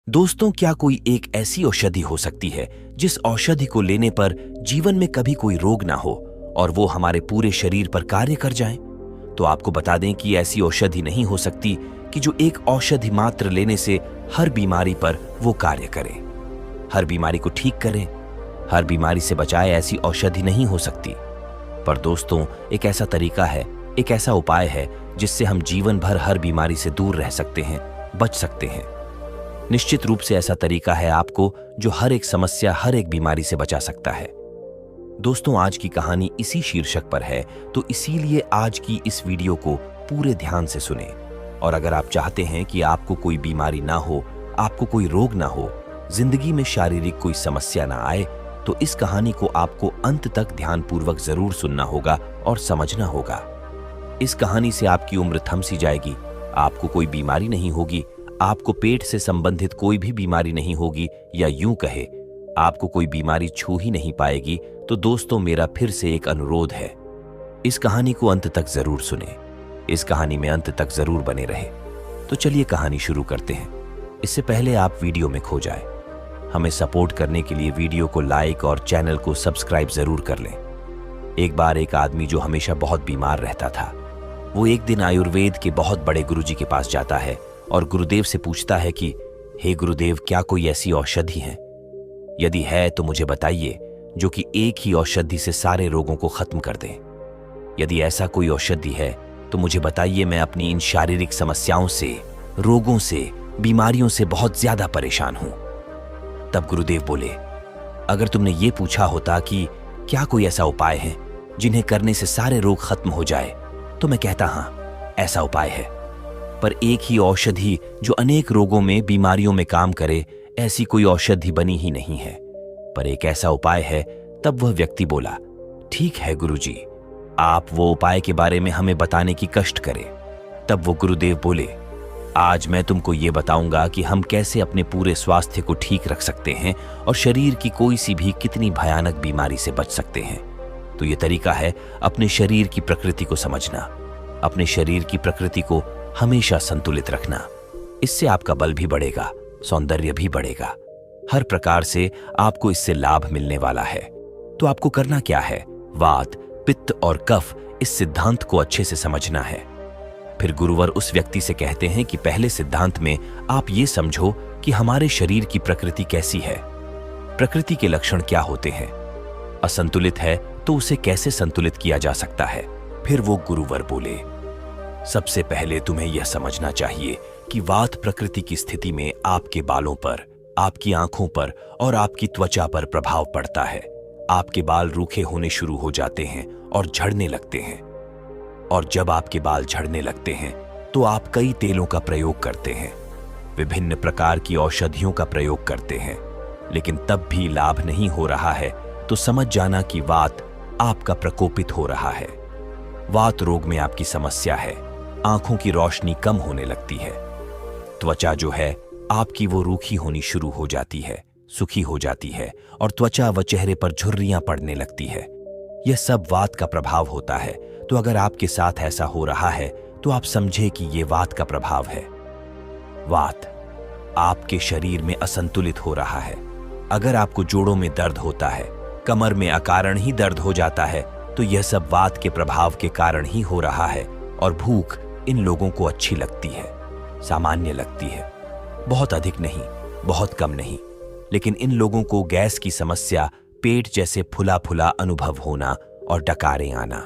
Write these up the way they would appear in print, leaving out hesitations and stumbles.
दोस्तों, क्या कोई एक ऐसी औषधि हो सकती है जिस औषधि को लेने पर जीवन में कभी कोई रोग ना हो और वो हमारे पूरे शरीर पर कार्य कर जाए? तो आपको बता दें कि ऐसी औषधि नहीं हो सकती कि जो एक औषधि मात्र लेने से हर बीमारी पर वो कार्य करे, हर बीमारी को ठीक करे, हर बीमारी से बचाए। ऐसी औषधि नहीं हो सकती। पर दोस्तों, एक ऐसा तरीका है, एक ऐसा उपाय है जिससे हम जीवन भर हर बीमारी से दूर रह सकते हैं, बच सकते हैं। निश्चित रूप से ऐसा तरीका है आपको जो हर एक समस्या, हर एक बीमारी से बचा सकता है। दोस्तों, आज की कहानी इसी शीर्षक पर है, तो इसीलिए आज की इस वीडियो को पूरे ध्यान से सुने। और अगर आप चाहते हैं कि आपको कोई बीमारी ना हो, आपको कोई रोग ना हो, जिंदगी में शारीरिक कोई समस्या ना आए, तो इस कहानी को आपको अंत तक ध्यानपूर्वक जरूर सुनना होगा और समझना होगा। इस कहानी से आपकी उम्र थम सी जाएगी, आपको कोई बीमारी नहीं होगी, आपको पेट से संबंधित कोई भी बीमारी नहीं होगी, या यूं कहे आपको कोई बीमारी छू ही नहीं पाएगी। तो दोस्तों, मेरा फिर से एक अनुरोध है, इस कहानी को अंत तक जरूर सुने, इस कहानी में अंत तक जरूर बने रहे। तो चलिए कहानी शुरू करते हैं। इससे पहले आप वीडियो में खो जाए, हमें सपोर्ट करने के लिए वीडियो को लाइक और चैनल को सब्सक्राइब जरूर कर लें। एक बार एक आदमी जो हमेशा बहुत बीमार रहता था, वो एक दिन आयुर्वेद के बहुत बड़े गुरुजी के पास जाता है और गुरुदेव से पूछता है कि हे गुरुदेव, क्या कोई ऐसी औषधि है? यदि है तो मुझे बताइए, जो कि एक ही औषधि से सारे रोगों को खत्म कर दे। यदि ऐसा कोई औषधि है तो मुझे बताइए, मैं अपनी इन शारीरिक समस्याओं से, रोगों से, बीमारियों से बहुत ज्यादा परेशान हूं। तब गुरुदेव बोले, अगर तुमने ये पूछा होता कि क्या कोई ऐसा उपाय है जिन्हें करने से सारे रोग खत्म हो जाए, तो मैं कहता हाँ, ऐसा उपाय है। पर एक ही औषधि जो अनेक रोगों में, बीमारियों में काम करे, ऐसी कोई औषधि बनी ही नहीं है। पर एक ऐसा उपाय है। तब वह व्यक्ति बोला, ठीक है गुरुजी, आप वो उपाय के बारे में हमें बताने की कष्ट करें। तब वो गुरुदेव बोले, आज मैं तुमको ये बताऊंगा कि हम कैसे अपने पूरे स्वास्थ्य को ठीक रख सकते हैं और शरीर की कोई सी भी कितनी भयानक बीमारी से बच सकते हैं। तो ये तरीका है अपने शरीर की प्रकृति को समझना, अपने शरीर की प्रकृति को हमेशा संतुलित रखना। इससे आपका बल भी बढ़ेगा, सौंदर्य भी बढ़ेगा, हर प्रकार से आपको इससे लाभ मिलने वाला है। तो आपको करना क्या है? वात, पित्त और कफ, इस सिद्धांत को अच्छे से समझना है। फिर गुरुवर उस व्यक्ति से कहते हैं कि पहले सिद्धांत में आप ये समझो कि हमारे शरीर की प्रकृति कैसी है, प्रकृति के लक्षण क्या होते हैं। असंतुलित है तो उसे कैसे संतुलित किया जा सकता है। फिर वो गुरुवर बोले, सबसे पहले तुम्हें यह समझना चाहिए कि वात प्रकृति की स्थिति में आपके बालों पर, आपकी आंखों पर और आपकी त्वचा पर प्रभाव पड़ता है। आपके बाल रूखे होने शुरू हो जाते हैं और झड़ने लगते हैं। और जब आपके बाल झड़ने लगते हैं तो आप कई तेलों का प्रयोग करते हैं, विभिन्न प्रकार की औषधियों का प्रयोग करते हैं, लेकिन तब भी लाभ नहीं हो रहा है, तो समझ जाना कि वात आपका प्रकोपित हो रहा है। वात रोग में आपकी समस्या है, आंखों की रोशनी कम होने लगती है, त्वचा जो है आपकी वो रूखी होनी शुरू हो जाती है, सूखी हो जाती है, और त्वचा व चेहरे पर झुर्रियां पड़ने लगती है। यह सब वात का प्रभाव होता है। तो अगर आपके साथ ऐसा हो रहा है तो आप समझे कि यह वात का प्रभाव है। वात आपके शरीर में असंतुलित हो रहा है। अगर आपको जोड़ों में दर्द होता है, कमर में अकारण ही दर्द हो जाता है, तो यह सब वात के प्रभाव के कारण ही हो रहा है। और भूख इन लोगों को अच्छी लगती है, सामान्य लगती है, बहुत अधिक नहीं, बहुत कम नहीं। लेकिन इन लोगों को गैस की समस्या, पेट जैसे फुला फुला अनुभव होना और डकारें आना,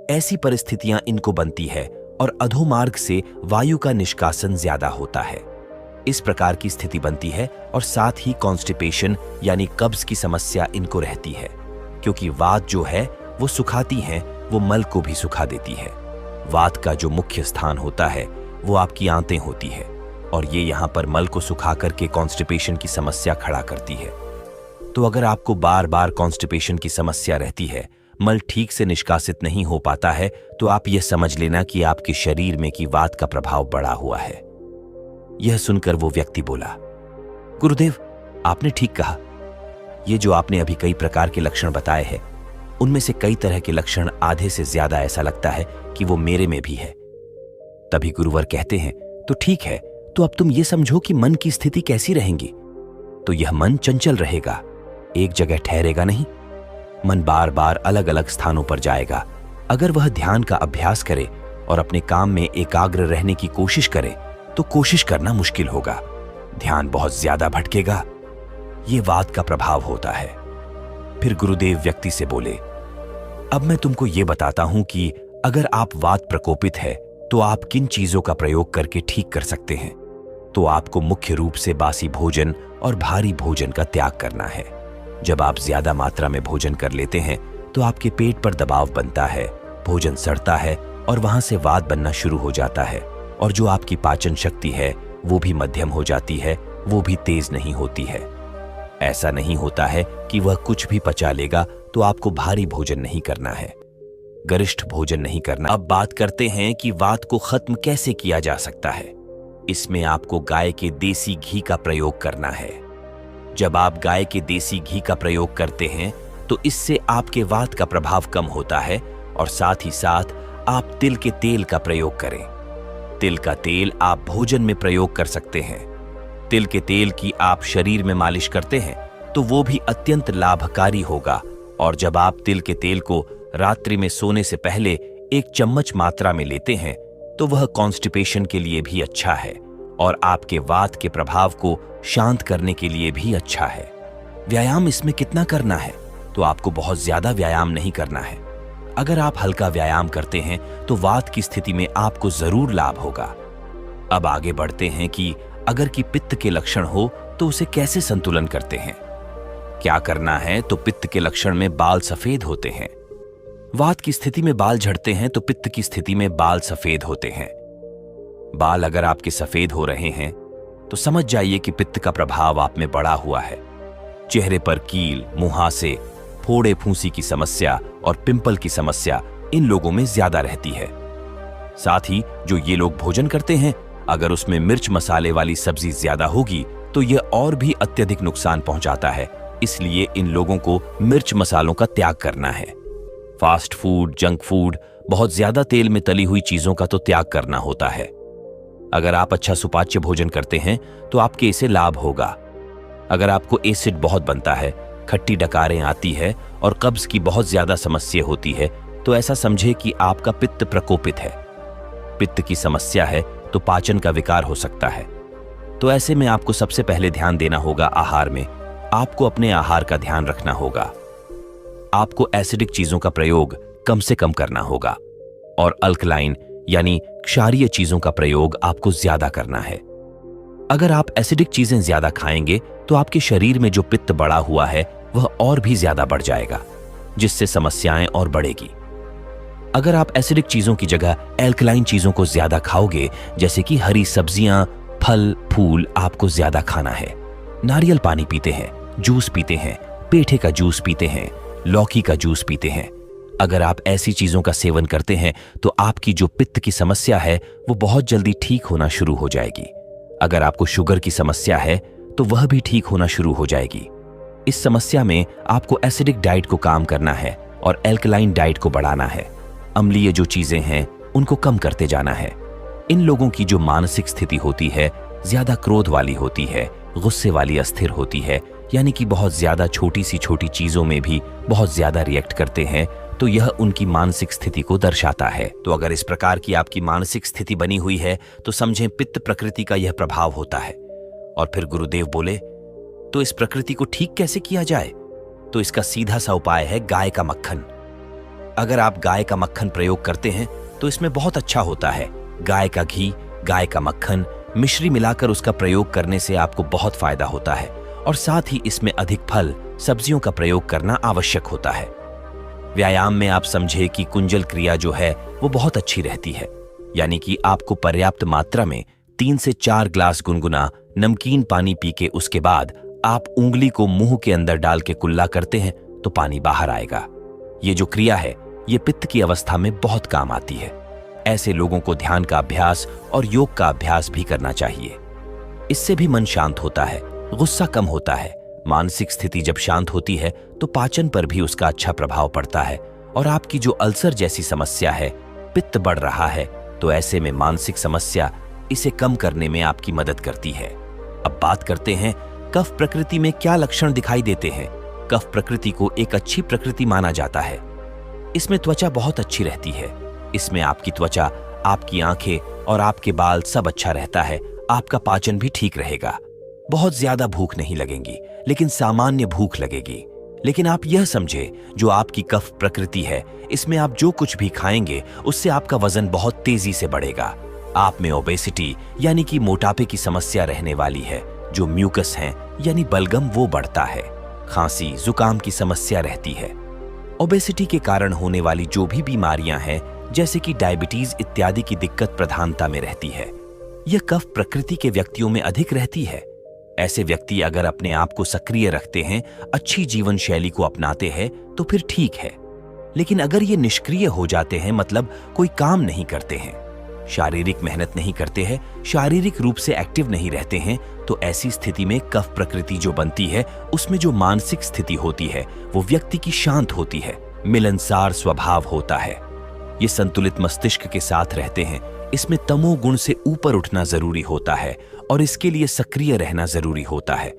ऐसी परिस्थितियां इनको बनती है। और अधोमार्ग से वायु का निष्कासन ज्यादा होता है, इस प्रकार की स्थिति बनती है। और साथ ही कॉन्स्टिपेशन यानी कब्ज की समस्या इनको रहती है, क्योंकि वात जो है वो सुखाती है, वो मल को भी सुखा देती है। वात का जो मुख्य स्थान होता है वो आपकी आंतें होती है, और ये यहाँ पर मल को सुखा करके कॉन्स्टिपेशन की समस्या खड़ा करती है। तो अगर आपको बार बार कॉन्स्टिपेशन की समस्या रहती है, मल ठीक से निष्कासित नहीं हो पाता है, तो आप यह समझ लेना कि आपके शरीर में की वात का प्रभाव बढ़ा हुआ है। यह सुनकर वो व्यक्ति बोला, गुरुदेव, आपने ठीक कहा। ये जो आपने अभी कई प्रकार के लक्षण बताए हैं, उनमें से कई तरह के लक्षण, आधे से ज्यादा ऐसा लगता है कि वो मेरे में भी है। तभी गुरुवर कहते हैं, तो ठीक है, तो अब तुम ये समझो कि मन की स्थिति कैसी रहेंगी। तो यह मन चंचल रहेगा, एक जगह ठहरेगा नहीं। मन बार बार अलग अलग स्थानों पर जाएगा। अगर वह ध्यान का अभ्यास करे और अपने काम में एकाग्र रहने की कोशिश करे तो कोशिश करना मुश्किल होगा, ध्यान बहुत ज्यादा भटकेगा। ये वात का प्रभाव होता है। फिर गुरुदेव व्यक्ति से बोले, अब मैं तुमको ये बताता हूं कि अगर आप वात प्रकोपित है तो आप किन चीजों का प्रयोग करके ठीक कर सकते हैं। तो आपको मुख्य रूप से बासी भोजन और भारी भोजन का त्याग करना है। जब आप ज्यादा मात्रा में भोजन कर लेते हैं तो आपके पेट पर दबाव बनता है, भोजन सड़ता है और वहां से वात बनना शुरू हो जाता है। और जो आपकी पाचन शक्ति है वो भी मध्यम हो जाती है, वो भी तेज नहीं होती है। ऐसा नहीं होता है कि वह कुछ भी पचा लेगा तो आपको भारी भोजन नहीं करना है, गरिष्ठ भोजन नहीं करना। अब बात करते हैं कि वात को खत्म कैसे किया जा सकता है। इसमें आपको गाय के देसी घी का प्रयोग करना है। जब आप गाय के देसी घी का प्रयोग करते हैं तो इससे आपके वात का प्रभाव कम होता है। और साथ ही साथ आप तिल के तेल का प्रयोग करें। तिल का तेल आप भोजन में प्रयोग कर सकते हैं। तिल के तेल की आप शरीर में मालिश करते हैं तो वो भी अत्यंत लाभकारी होगा। और जब आप तिल के तेल को रात्रि में सोने से पहले 1 चम्मच मात्रा में लेते हैं तो वह कॉन्स्टिपेशन के लिए भी अच्छा है और आपके वात के प्रभाव को शांत करने के लिए भी अच्छा है। व्यायाम इसमें कितना करना है? तो आपको बहुत ज्यादा व्यायाम नहीं करना है। अगर आप हल्का व्यायाम करते हैं तो वात की स्थिति में आपको जरूर लाभ होगा। अब आगे बढ़ते हैं कि अगर कि पित्त के लक्षण हो तो उसे कैसे संतुलन करते हैं। क्या करना है? तो पित्त के लक्षण में बाल सफेद होते हैं। वात की स्थिति में बाल झड़ते हैं तो पित्त की स्थिति में बाल सफेद होते हैं। बाल अगर आपके सफेद हो रहे हैं तो समझ जाइए कि पित्त का प्रभाव आप में बढ़ा हुआ है। चेहरे पर कील, मुहासे, फोड़े फूंसी की समस्या और पिंपल की समस्या इन लोगों में ज्यादा रहती है। साथ ही जो ये लोग भोजन करते हैं, अगर उसमें मिर्च मसाले वाली सब्जी ज्यादा होगी तो यह और भी अत्यधिक नुकसान पहुंचाता है। इसलिए इन लोगों को मिर्च मसालों का त्याग करना है। फास्ट फूड, जंक फूड, बहुत ज्यादा तेल में तली हुई चीजों का तो त्याग करना होता है। अगर आप अच्छा सुपाच्य भोजन करते हैं तो आपके इसे लाभ होगा। अगर आपको एसिड बहुत बनता है, खट्टी डकारें आती है और कब्ज की बहुत ज्यादा समस्या होती है तो ऐसा समझे कि आपका पित्त प्रकोपित है। पित्त की समस्या है तो पाचन का विकार हो सकता है। तो ऐसे में आपको सबसे पहले ध्यान देना होगा आहार में। आपको अपने आहार का ध्यान रखना होगा। आपको एसिडिक चीजों का प्रयोग कम से कम करना होगा और अल्कलाइन यानी क्षारीय चीजों का प्रयोग आपको ज्यादा करना है। अगर आप एसिडिक चीजें ज्यादा खाएंगे तो आपके शरीर में जो पित्त बढ़ा हुआ है वह और भी ज्यादा बढ़ जाएगा, जिससे समस्याएं और बढ़ेगी। अगर आप एसिडिक चीजों की जगह एल्कलाइन चीजों को ज्यादा खाओगे, जैसे कि हरी सब्जियां, फल फूल आपको ज्यादा खाना है। नारियल पानी पीते हैं, जूस पीते हैं, पेठे का जूस पीते हैं, लौकी का जूस पीते हैं। अगर आप ऐसी चीजों का सेवन करते हैं तो आपकी जो पित्त की समस्या है वो बहुत जल्दी ठीक होना शुरू हो जाएगी। अगर आपको शुगर की समस्या है तो वह भी ठीक होना शुरू हो जाएगी। इस समस्या में आपको एसिडिक डाइट को काम करना है और एल्कलाइन डाइट को बढ़ाना है। अम्लीय जो चीजें हैं उनको कम करते जाना है। इन लोगों की जो मानसिक स्थिति होती है ज्यादा क्रोध वाली होती है, गुस्से वाली अस्थिर होती है, यानी कि बहुत ज्यादा छोटी सी छोटी चीजों में भी बहुत ज्यादा रिएक्ट करते हैं, तो यह उनकी मानसिक स्थिति को दर्शाता है। तो अगर इस प्रकार की आपकी मानसिक स्थिति बनी हुई है तो समझें पित्त प्रकृति का यह प्रभाव होता है। और फिर गुरुदेव बोले, तो इस प्रकृति को ठीक कैसे किया जाए? तो इसका सीधा सा उपाय है गाय का मक्खन। अगर आप गाय का मक्खन प्रयोग करते हैं तो इसमें बहुत अच्छा होता है। गाय का घी, गाय का मक्खन, मिश्री मिलाकर उसका प्रयोग करने से आपको बहुत फायदा होता है और साथ ही इसमें अधिक फल, सब्जियों का प्रयोग करना आवश्यक होता है। व्यायाम में आप समझे कि कुंजल क्रिया जो है वो बहुत अच्छी रहती है, यानी कि आपको पर्याप्त मात्रा में 3 से 4 ग्लास गुनगुना नमकीन पानी पी के उसके बाद आप उंगली को मुंह के अंदर डाल के कुल्ला करते हैं तो पानी बाहर आएगा। ये जो क्रिया है ये पित्त की अवस्था में बहुत काम आती है। ऐसे लोगों को ध्यान का अभ्यास और योग का अभ्यास भी करना चाहिए। इससे भी मन शांत होता है, गुस्सा कम होता है। मानसिक स्थिति जब शांत होती है तो पाचन पर भी उसका अच्छा प्रभाव पड़ता है। और आपकी जो अल्सर जैसी समस्या है, पित्त बढ़ रहा है, तो ऐसे में मानसिक समस्या इसे कम करने में आपकी मदद करती है। अब बात करते हैं कफ प्रकृति में क्या लक्षण दिखाई देते हैं। कफ प्रकृति को एक अच्छी प्रकृति माना जाता है। इसमें त्वचा बहुत अच्छी रहती है। इसमें आपकी त्वचा, आपकी आंखें और आपके बाल सब अच्छा रहता है। आपका पाचन भी ठीक रहेगा। बहुत ज्यादा भूख नहीं लगेगी, लेकिन सामान्य भूख लगेगी। लेकिन आप यह समझे, जो आपकी कफ प्रकृति है, इसमें आप जो कुछ भी खाएंगे उससे आपका वजन बहुत तेजी से बढ़ेगा। आप में ओबेसिटी यानी कि मोटापे की समस्या रहने वाली है। जो म्यूकस है यानी बलगम वो बढ़ता है। खांसी, जुकाम की समस्या रहती है। ओबेसिटी के कारण होने वाली जो भी बीमारियां हैं, जैसे कि डायबिटीज इत्यादि की दिक्कत प्रधानता में रहती है। यह कफ प्रकृति के व्यक्तियों में अधिक रहती है। ऐसे व्यक्ति अगर अपने आप को सक्रिय रखते हैं, अच्छी जीवन शैली को अपनाते हैं, तो फिर ठीक है। लेकिन अगर ये निष्क्रिय हो जाते हैं, मतलब कोई काम नहीं करते हैं, शारीरिक मेहनत नहीं करते हैं, शारीरिक रूप से एक्टिव नहीं रहते हैं, तो ऐसी स्थिति में कफ प्रकृति जो बनती है, उसमें जो मानसिक स्थिति होती है वो व्यक्ति की शांत होती है, मिलनसार स्वभाव होता है। ये संतुलित मस्तिष्क के साथ रहते हैं। इसमें तमोगुण से ऊपर उठना जरूरी होता है और इसके लिए सक्रिय रहना जरूरी होता है।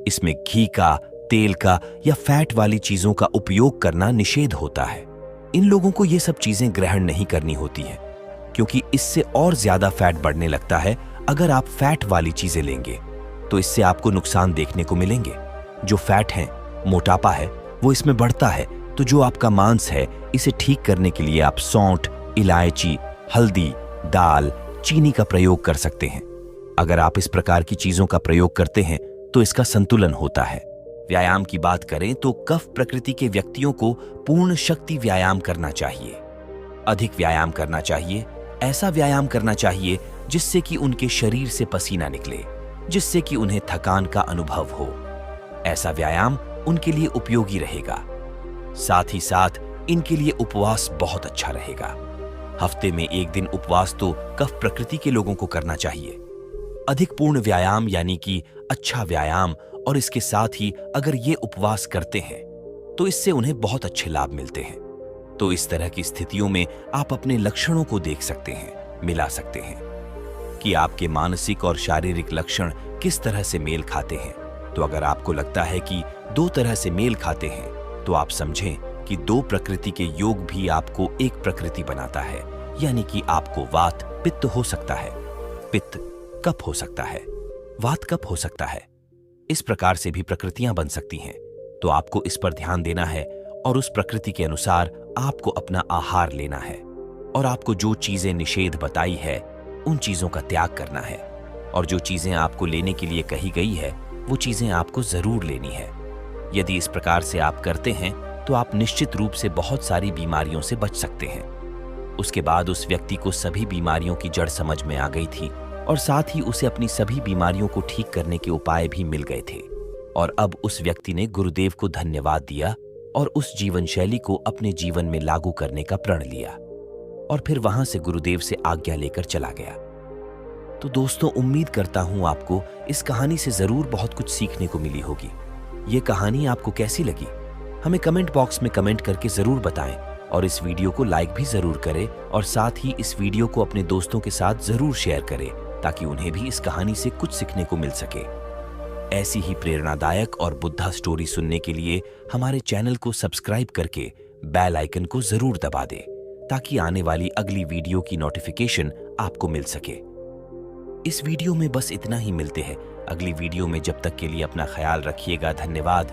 इसमें घी का, तेल का या फैट वाली चीजों का उपयोग करना निषेध होता है। इन लोगों को ये सब चीजें ग्रहण नहीं करनी होती है, क्योंकि इससे और ज्यादा फैट बढ़ने लगता है। अगर आप फैट वाली चीजें लेंगे तो इससे आपको नुकसान देखने को मिलेंगे। जो फैट है, मोटापा है, वो इसमें बढ़ता है। तो जो आपका मांस है, इसे ठीक करने के लिए आप सौंठ, इलायची, हल्दी, दाल, चीनी का प्रयोग कर सकते हैं। अगर आप इस प्रकार की चीजों का प्रयोग करते हैं तो इसका संतुलन होता है। व्यायाम की बात करें तो कफ प्रकृति के व्यक्तियों को पूर्ण शक्ति व्यायाम करना चाहिए। अधिक व्यायाम करना चाहिए। ऐसा व्यायाम करना चाहिए जिससे कि उनके शरीर से पसीना निकले, जिससे कि उन्हें थकान का अनुभव हो। ऐसा व्यायाम उनके लिए उपयोगी रहेगा। साथ ही साथ इनके लिए उपवास बहुत अच्छा रहेगा। हफ्ते में एक दिन उपवास तो कफ प्रकृति के लोगों को करना चाहिए। अधिक पूर्ण व्यायाम यानी कि अच्छा व्यायाम, और इसके साथ ही अगर ये उपवास करते हैं तो इससे उन्हें बहुत अच्छे लाभ मिलते हैं। तो इस तरह की स्थितियों में आप अपने लक्षणों को देख सकते हैं, मिला सकते हैं कि आपके मानसिक और शारीरिक लक्षण किस तरह से मेल खाते हैं। तो अगर आपको लगता है कि दो तरह से मेल खाते हैं, तो आप समझें कि दो प्रकृति के योग भी आपको एक प्रकृति बनाता है। यानी कि आपको वात पित्त हो सकता है, पित्त कफ हो सकता है, वात कफ हो सकता है। इस प्रकार से भी प्रकृतियां बन सकती हैं। तो आपको इस पर ध्यान देना है और उस प्रकृति के अनुसार आपको अपना आहार लेना है। और आपको जो चीजें निषेध बताई है, उन चीजों का त्याग करना है। और जो चीजें आपको लेने के लिए कही गई है, वो चीजें आपको जरूर लेनी है। यदि इस प्रकार से आप करते हैं तो आप निश्चित रूप से बहुत सारी बीमारियों से बच सकते हैं। उसके बाद उस व्यक्ति को सभी बीमारियों की जड़ समझ में आ गई थी और साथ ही उसे अपनी सभी बीमारियों को ठीक करने के उपाय भी मिल गए थे। और अब उस व्यक्ति ने गुरुदेव को धन्यवाद दिया और उस जीवन शैली को अपने जीवन में लागू करने का प्रण लिया और फिर वहां से गुरुदेव से आज्ञा लेकर चला गया। तो दोस्तों, उम्मीद करता हूं आपको इस कहानी से जरूर बहुत कुछ सीखने को मिली होगी। ये कहानी आपको कैसी लगी, हमें कमेंट बॉक्स में कमेंट करके जरूर बताएं और इस वीडियो को लाइक भी जरूर करें और साथ ही इस वीडियो को अपने दोस्तों के साथ जरूर शेयर करें ताकि उन्हें भी इस कहानी से कुछ सीखने को मिल सके। ऐसी ही प्रेरणादायक और बुद्धा स्टोरी सुनने के लिए हमारे चैनल को सब्सक्राइब करके बेल आइकन को जरूर दबा दें ताकि आने वाली अगली वीडियो की नोटिफिकेशन आपको मिल सके। इस वीडियो में बस इतना ही। मिलते हैं अगली वीडियो में। जब तक के लिए अपना ख्याल रखिएगा। धन्यवाद।